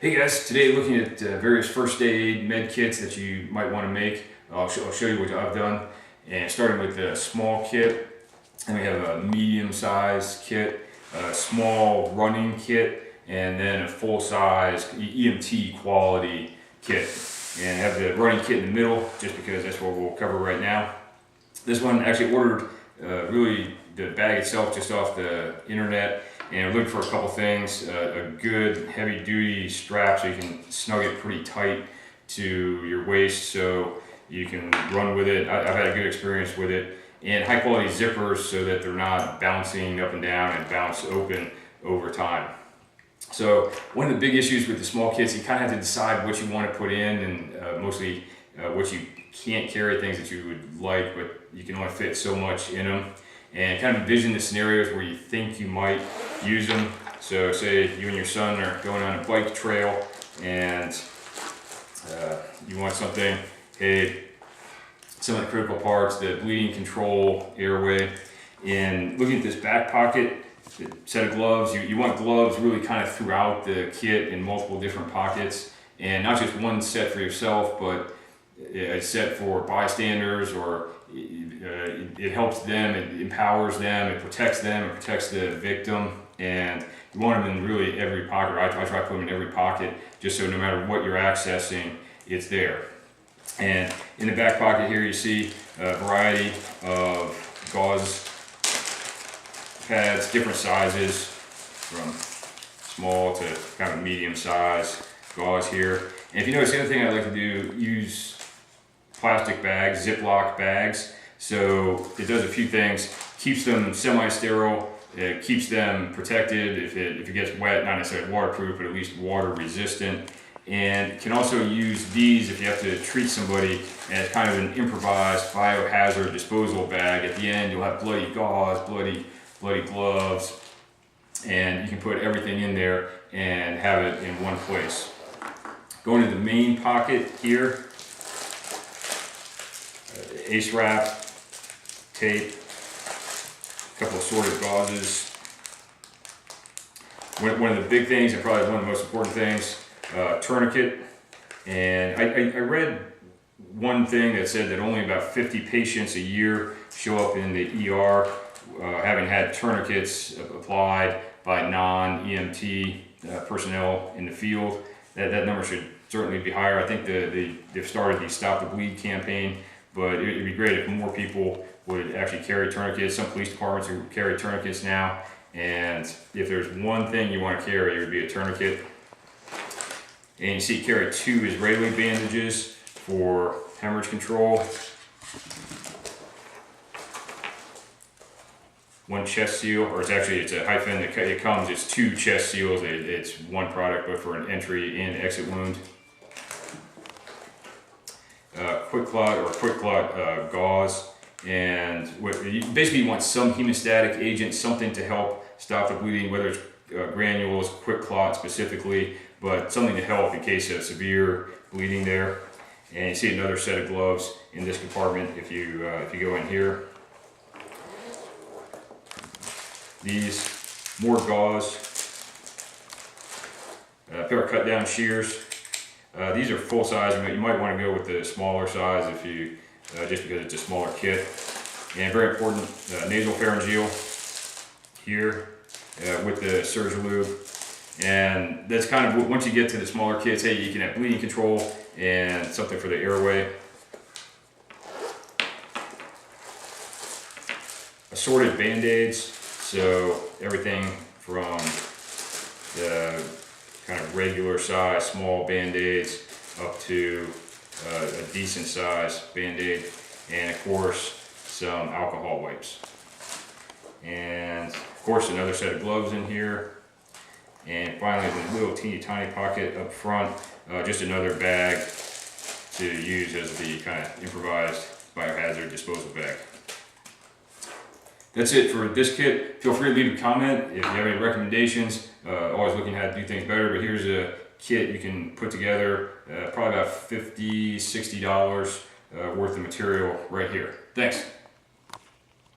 Hey guys, today looking at various first aid med kits that you might want to make. I'll show you what I've done. And starting with the small kit, and we have a medium size kit, a small running kit, and then a full size EMT quality kit. And I have the running kit in the middle just because that's what we'll cover right now. This one actually ordered really the bag itself just off the internet, and we're looking for a couple things. A good heavy duty strap so you can snug it pretty tight to your waist so you can run with it. I've had a good experience with it. And high quality zippers so that they're not bouncing up and down and bounce open over time. So one of the big issues with the small kits, you kind of have to decide what you want to put in, and mostly what you can't carry, things that you would like, but you can only fit so much in them. And kind of envision the scenarios where you think you might use them. So say you and your son are going on a bike trail and you want something, hey, some of the critical parts, the bleeding control, airway. And looking at this back pocket, the set of gloves, you want gloves really kind of throughout the kit in multiple different pockets, and not just one set for yourself, but a set for bystanders, or it helps them, it empowers them, it protects the victim, and you want them in really every pocket. I try to put them in every pocket just so no matter what you're accessing, it's there. And in the back pocket here you see a variety of gauze pads, different sizes from small to kind of medium size gauze here. And if you notice, the other thing I like to do, use plastic bags, Ziploc bags. So it does a few things: keeps them semi-sterile, it keeps them protected if it gets wet, not necessarily waterproof, but at least water resistant. And can also use these if you have to treat somebody as kind of an improvised biohazard disposal bag. At the end you'll have bloody gauze, bloody gloves, and you can put everything in there and have it in one place. Going to the main pocket here, ace wrap, tape, a couple of sorted gauzes. One of the big things, and probably one of the most important things, tourniquet. And I read one thing that said that only about 50 patients a year show up in the ER having had tourniquets applied by non-EMT personnel in the field. That number should certainly be higher. I think they've started the Stop the Bleed campaign, but it'd be great if more people would actually carry tourniquets. Some police departments carry tourniquets now, and if there's one thing you want to carry, it would be a tourniquet. And you see carry 2 Israeli bandages for hemorrhage control, 1 chest seal, or it's a hyphen that it comes, it's 2 chest seals, it's one product but for an entry and exit wound. Quick clot gauze, and basically you want some hemostatic agent, something to help stop the bleeding, whether it's granules, quick clot specifically, but something to help in case of severe bleeding there. And you see another set of gloves in this compartment if you go in here. These, more gauze, a pair of cut down shears. These are full size, but you might want to go with the smaller size if you, just because it's a smaller kit. And very important, nasopharyngeal here with the Surgilube. And that's kind of, once you get to the smaller kits, hey, you can have bleeding control and something for the airway. Assorted band-aids, so everything from the kind of regular size small band-aids up to a decent size band-aid, and of course some alcohol wipes. And of course another set of gloves in here. And finally, the little teeny tiny pocket up front, just another bag to use as the kind of improvised biohazard disposal bag. That's it for this kit. Feel free to leave a comment if you have any recommendations. Always looking how to do things better, but here's a kit you can put together, probably about $50–60 worth of material right here. Thanks.